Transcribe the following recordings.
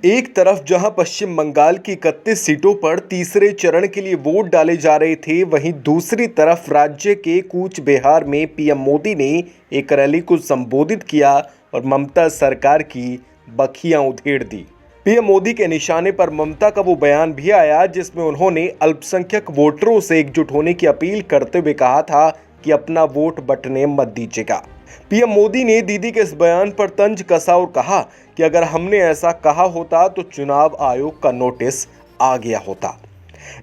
एक तरफ जहां पश्चिम बंगाल की 31 सीटों पर तीसरे चरण के लिए वोट डाले जा रहे थे, वहीं दूसरी तरफ राज्य के कूच बिहार में पीएम मोदी ने एक रैली को संबोधित किया और ममता सरकार की बखियां उधेड़ दी। पीएम मोदी के निशाने पर ममता का वो बयान भी आया जिसमें उन्होंने अल्पसंख्यक वोटरों से एकजुट होने की अपील करते हुए कहा था कि अपना वोट बंटने मत दीजिएगा। पीएम मोदी ने दीदी के इस बयान पर तंज कसा और कहा कि अगर हमने ऐसा कहा होता तो चुनाव आयोग का नोटिस आ गया होता।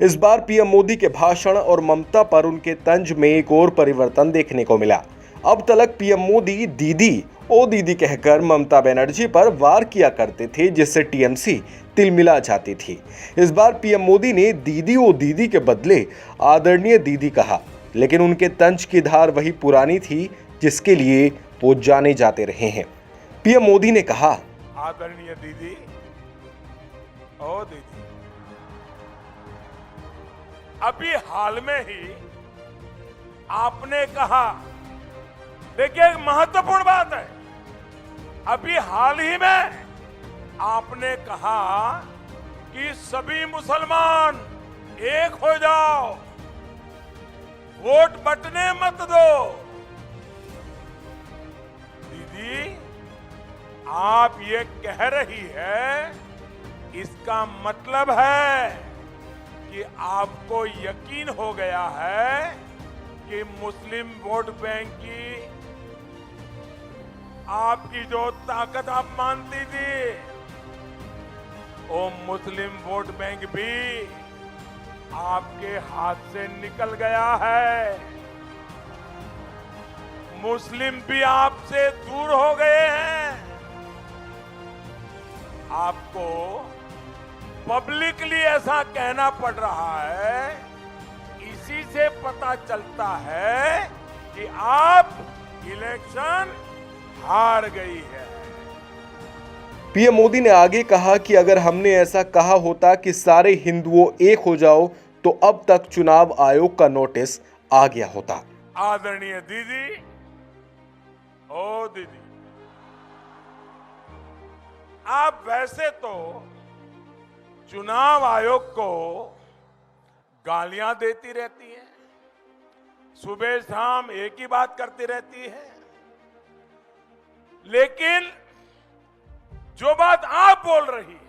इस बार पीएम मोदी के भाषण और ममता पर उनके तंज में एक और परिवर्तन देखने को मिला। अब तक पीएम मोदी दीदी ओ दीदी कहकर ममता बनर्जी पर वार किया करते थे, जिससे टीएमसी तिलमिला जाती थी। इस बार पीएम मोदी ने दीदी ओ दीदी के बदले आदरणीय दीदी कहा, लेकिन उनके तंज की धार वही पुरानी थी जिसके लिए वो जाने जाते रहे हैं। पीएम मोदी ने कहा, आदरणीय दीदी, ओ दीदी, अभी हाल में ही आपने कहा, देखिए एक महत्वपूर्ण बात है, अभी हाल ही में आपने कहा कि सभी मुसलमान एक हो जाओ, वोट बंटने मत दो। दीदी, आप ये कह रही है, इसका मतलब है कि आपको यकीन हो गया है कि मुस्लिम वोट बैंक की आपकी जो ताकत आप मानती थी, वो मुस्लिम वोट बैंक भी आपके हाथ से निकल गया है। मुस्लिम भी आपसे दूर हो गए हैं। आपको पब्लिकली ऐसा कहना पड़ रहा है, इसी से पता चलता है कि आप इलेक्शन हार गई है। पीएम मोदी ने आगे कहा कि अगर हमने ऐसा कहा होता कि सारे हिंदुओं एक हो जाओ तो अब तक चुनाव आयोग का नोटिस आ गया होता। आदरणीय दीदी, ओ दीदी, आप वैसे तो चुनाव आयोग को गालियां देती रहती हैं, सुबह शाम एक ही बात करती रहती है, लेकिन जो बात आप बोल रही है,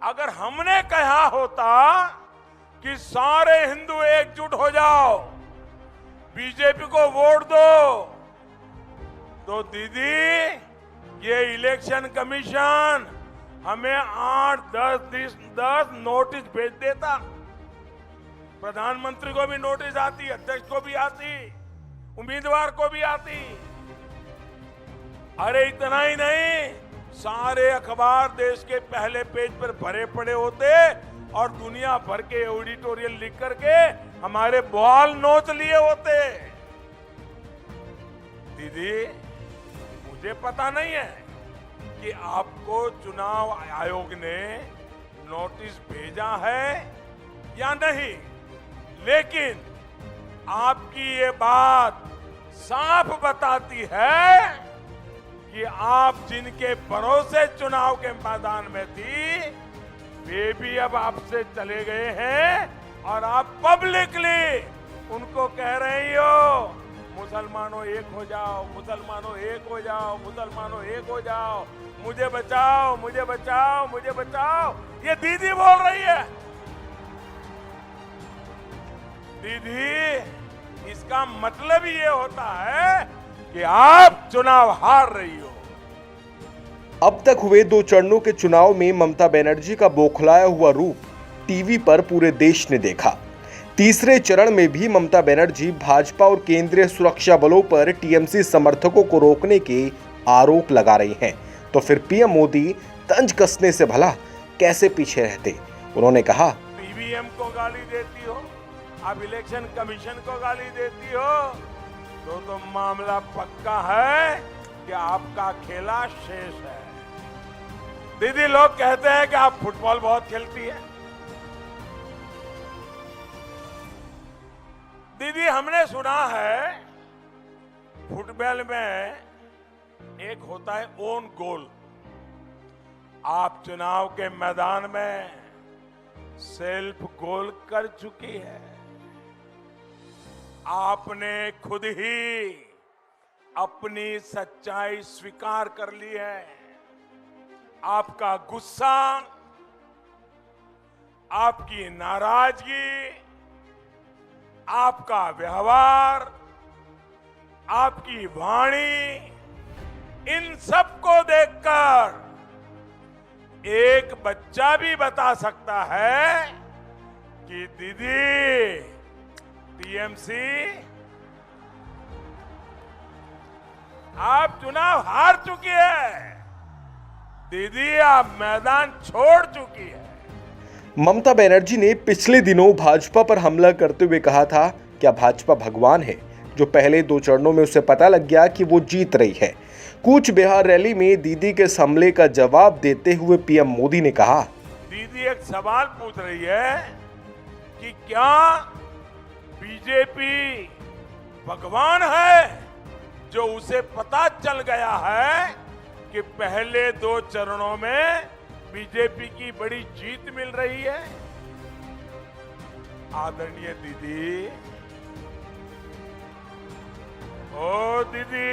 अगर हमने कहा होता कि सारे हिंदू एकजुट हो जाओ, बीजेपी को वोट दो, तो दीदी ये इलेक्शन कमीशन हमें 8-10 नोटिस भेज देता। प्रधानमंत्री को भी नोटिस आती, अध्यक्ष को भी आती, उम्मीदवार को भी आती। अरे इतना ही नहीं, सारे अखबार देश के पहले पेज पर भरे पड़े होते और दुनिया भर के एडिटोरियल लिख करके हमारे बाल नोच लिए होते। दीदी, मुझे पता नहीं है कि आपको चुनाव आयोग ने नोटिस भेजा है या नहीं, लेकिन आपकी ये बात साफ बताती है कि आप जिनके भरोसे चुनाव के मैदान में थी, वे भी अब आपसे चले गए हैं और आप पब्लिकली उनको कह रही हो, मुसलमानों एक हो जाओ, मुसलमानों एक हो जाओ, मुसलमानों एक हो जाओ, मुझे बचाओ, मुझे बचाओ, मुझे बचाओ। ये दीदी बोल रही है। दीदी, इसका मतलब ये होता है कि आप चुनाव हार रही हो। अब तक हुए 2 चरणों के चुनाव में ममता बनर्जी का बौखलाया हुआ रूप टीवी पर पूरे देश ने देखा। तीसरे चरण में भी ममता बनर्जी भाजपा और केंद्रीय सुरक्षा बलों पर टीएमसी समर्थकों को रोकने के आरोप लगा रही हैं। तो फिर पीएम मोदी तंज कसने से भला कैसे पीछे रहते। उन्होंने कहा, ईवीएम को गाली देती हो, अब इलेक्शन कमीशन को गाली देती हो, तो मामला पक्का है कि आपका खेला शेष है। दीदी, लोग कहते हैं कि आप फुटबॉल बहुत खेलती है। दीदी, हमने सुना है फुटबॉल में एक होता है ओन गोल। आप चुनाव के मैदान में सेल्फ गोल कर चुकी है। आपने खुद ही अपनी सच्चाई स्वीकार कर ली है। आपका गुस्सा, आपकी नाराजगी, आपका व्यवहार, आपकी वाणी, इन सबको देखकर एक बच्चा भी बता सकता है कि दीदी टीएमसी आप चुनाव हार चुकी है, दीदी आप मैदान छोड़ चुकी है। ममता बनर्जी ने पिछले दिनों भाजपा पर हमला करते हुए कहा था, क्या भाजपा भगवान है, जो पहले 2 चरणों में उसे पता लग गया कि वो जीत रही है। कूच बिहार रैली में दीदी के इस हमले का जवाब देते हुए पीएम मोदी ने कहा, दीदी एक सवाल पूछ रही है कि क्या बीजेपी भगवान है, जो उसे पता चल गया है कि पहले 2 चरणों में बीजेपी की बड़ी जीत मिल रही है। आदरणीय दीदी, ओ दीदी,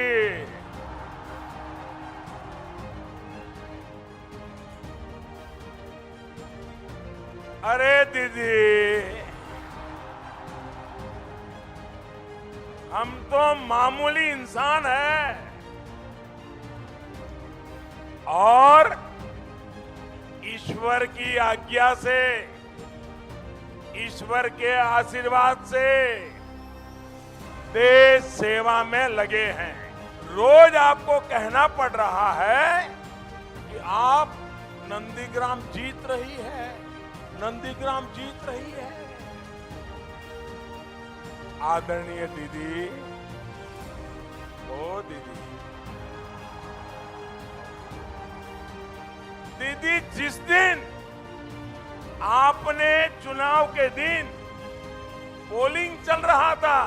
अरे दीदी, हम तो मामूली इंसान हैं और ईश्वर की आज्ञा से, ईश्वर के आशीर्वाद से देश सेवा में लगे हैं। रोज आपको कहना पड़ रहा है कि आप नंदीग्राम जीत रही है, नंदीग्राम जीत रही है। आदरणीय दीदी, ओ दीदी, दीदी जिस दिन आपने चुनाव के दिन पोलिंग चल रहा था,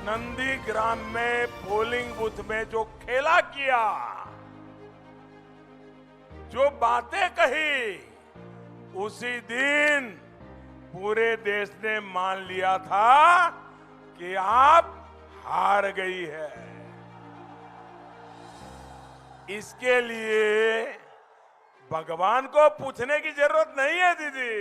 नंदीग्राम में पोलिंग बूथ में जो खेला किया, जो बातें कही, उसी दिन पूरे देश ने मान लिया था कि आप हार गई है। इसके लिए भगवान को पूछने की जरूरत नहीं है दीदी।